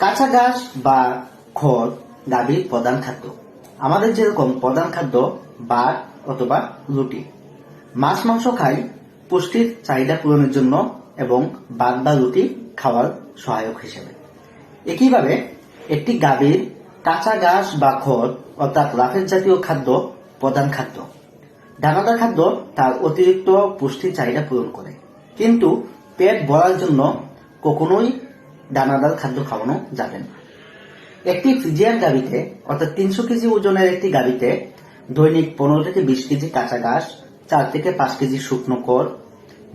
কাঁচা ঘাস বা খড় গাভীর প্রধান খাদ্য। আমাদের যেরকম প্রধান খাদ্য ভাত অথবা রুটি, মাছ মাংস খাই পুষ্টির চাহিদা পূরণের জন্য এবং ভাত বা রুটি খাওয়ার সহায়ক হিসেবে। একইভাবে একটি গাভীর কাঁচা ঘাস বা খড় অর্থাৎ লাফেজ জাতীয় খাদ্য প্রধান খাদ্য। দানাদার খাদ্য তার অতিরিক্ত পুষ্টির চাহিদা পূরণ করে, কিন্তু পেট ভরার জন্য কখনোই দানাদার খাদ্য খাওয়ানো যাবে না। একটি ফ্রিজিয়ান গাভীতে অর্থাৎ 300 কেজি ওজনের একটি গাভীতে দৈনিক 15 থেকে 20 কেজি কাঁচা ঘাস, 4 থেকে 5 কেজি শুকনো খড়,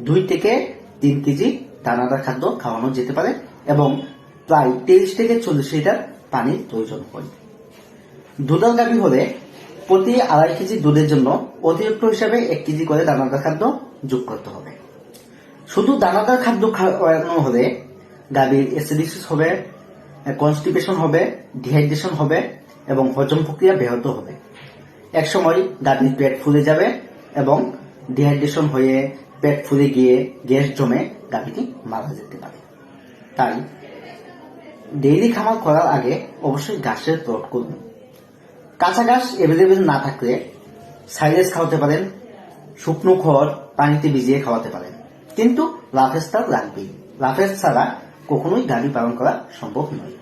2 থেকে 3 কেজি দানাদার খাদ্য খাওয়ানো যেতে পারে এবং প্রায় 23 থেকে 40 লিটার পানির প্রয়োজন হয়। দুধাল গাভী হলে প্রতি 2.5 কেজি দুধের জন্য অতিরিক্ত হিসাবে 1 কেজি করে দানাদার খাদ্য যোগ করতে হবে। শুধু দানাদার খাদ্য খাওয়ানো হলে গাভীর অ্যাসিডিসিস হবে, কনস্টিপেশন হবে, ডিহাইড্রেশন হবে এবং হজম প্রক্রিয়া ব্যাহত হবে। একসময় গাভীর পেট ফুলে যাবে এবং ডিহাইড্রেশন হয়ে পেট ফুলে গিয়ে গ্যাস জমে গাভীটি মারা যেতে পারে। তাই ডেইলি খামার করার আগে অবশ্যই ঘাসের প্লট করুন। কাঁচা ঘাস অ্যাভেলেবেল না থাকলে সাইলেজ খাওয়াতে পারেন, শুকনো খড় পানিতে ভিজিয়ে খাওয়াতে পারেন, কিন্তু লাফেজ তার লাগবেই। লাফেজ ছাড়া কখনোই গাভী পালন করা সম্ভব নয়।